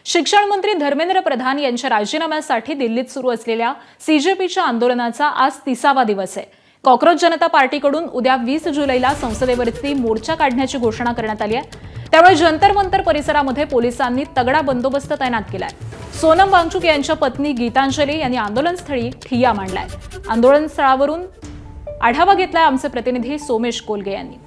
शिक्षण मंत्री धर्मेंद्र प्रधान यांच्या राजीनाम्यासाठी दिल्लीत सुरू असलेल्या सीजेपीच्या आंदोलनाचा आज 30वा दिवस आहे। कॉकरोच जनता पार्टीकडून उद्या 20 जुलैला संसदेवरती मोर्चा काढण्याची घोषणा करण्यात आली आहे। त्यामुळे जंतर मंतर परिसरामध्ये पोलिसांनी तगडा बंदोबस्त तैनात केलाय। सोनम वांगचुक यांच्या पत्नी गीतांजली यांनी आंदोलनस्थळी ठिय्या मांडलाय। आंदोलनस्थळावरून आढावा घेतलाय आमचे प्रतिनिधी सोमेश कोलगे यांनी।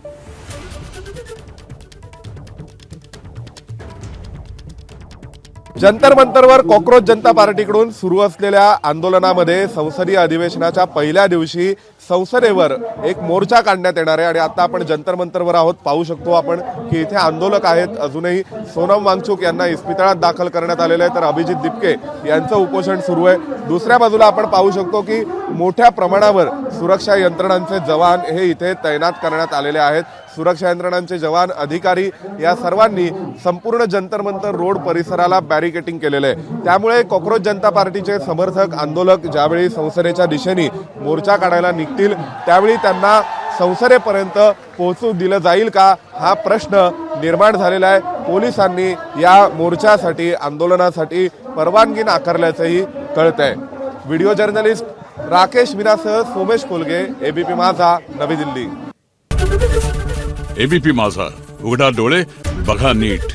जंतर मंतरवर कॉकरोच जनता पार्टीकडून सुरू असलेल्या आंदोलनामध्ये संसदीय अधिवेशनाच्या पहिल्या दिवशी संसदेवर एक मोर्चा काढण्यात येणार आहे। आणि आता आपण जंतर मंतरवर आहोत, पाहू शकतो आपण की इथे आंदोलक आहेत। अजूनही सोनम वांगचुक यांना इस्पितळात दाखल करण्यात आलेलं आहे, तर अभिजित दिपके यांचं उपोषण सुरू आहे। दुसऱ्या बाजूला आपण पाहू शकतो की मोठ्या प्रमाणावर सुरक्षा यंत्रणांचे जवान हे इथे तैनात करण्यात आलेले आहेत। सुरक्षा यंत्रणांचे जवान, अधिकारी या सर्वांनी संपूर्ण जंतर मंतर रोड परिसराला बॅरिकेटिंग केलेलं आहे। त्यामुळे कॉकरोच जनता पार्टीचे समर्थक आंदोलक ज्यावेळी संसदेच्या दिशेने मोर्चा काढायला निघतील त्यावेळी त्यांना संसदेपर्यंत पोहोचू दिलं जाईल का, हा प्रश्न निर्माण झालेला आहे। पोलिसांनी या मोर्चासाठी, आंदोलनासाठी परवानगी नाकारल्याचंही कळतंय। व्हिडिओ जर्नलिस्ट राकेश मीनासह सोमेश कोलगे, एबीपी माझा, नवी दिल्ली। एबीपी माझा, उघडा डोळे बघा नीट।